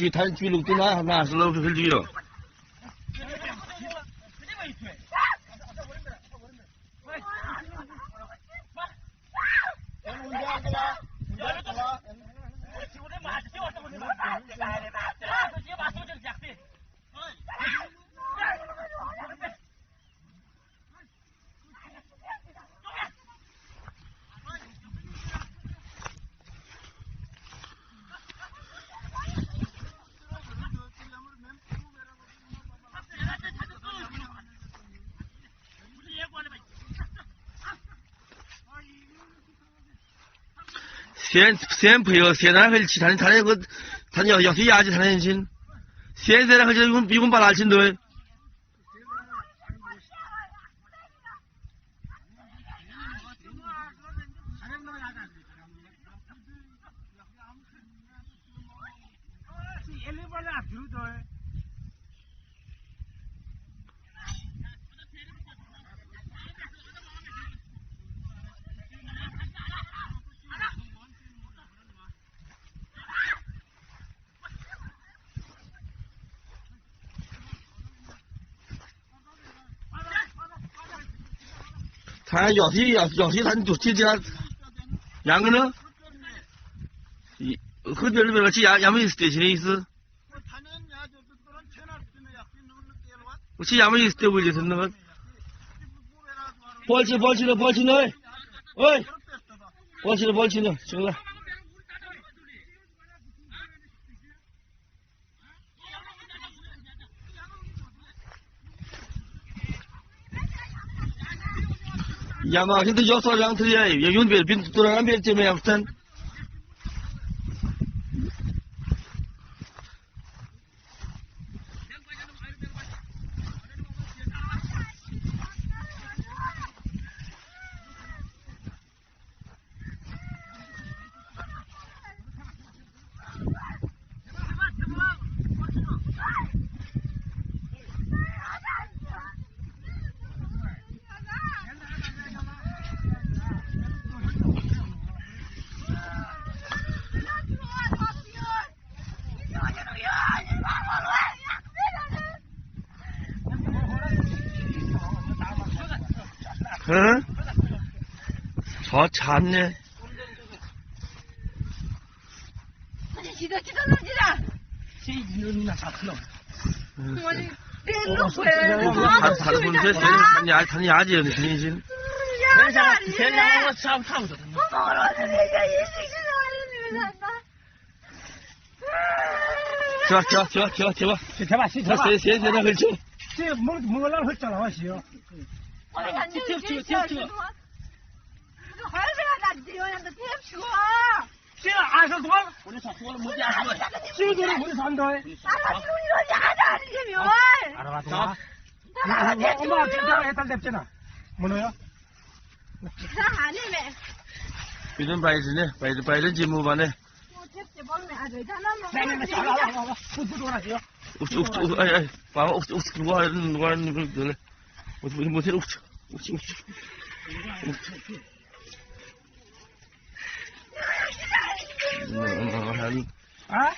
弹锯路都拿是老很锯了。先配合现在很其他那个他要去压制他的人心，现在那个就比我们把他进队。他要去，他就去这样，两个呢？和别人那个去也没意思，对起的意思。我去也没意思，对不对？是那个。抱起了，喂，抱起了，行了。呀嘛，现在要少两头呀，要用别的都让俺别这么样分。저 참네. 다른 분들 단이 아지요, 신신. 대장하고 싸움 타고도. 제발. 세나 걸쳐. 뭐라 했잖아, 와시요. 제가 아서 도와. 우리 사고를 못 하고. 지금도 우리 산다. 알아봤어. 엄마 진짜 해탈 됐잖아. 뭐노요? 이런 바이든 지무반에. 누가 하는 걸 못해 아?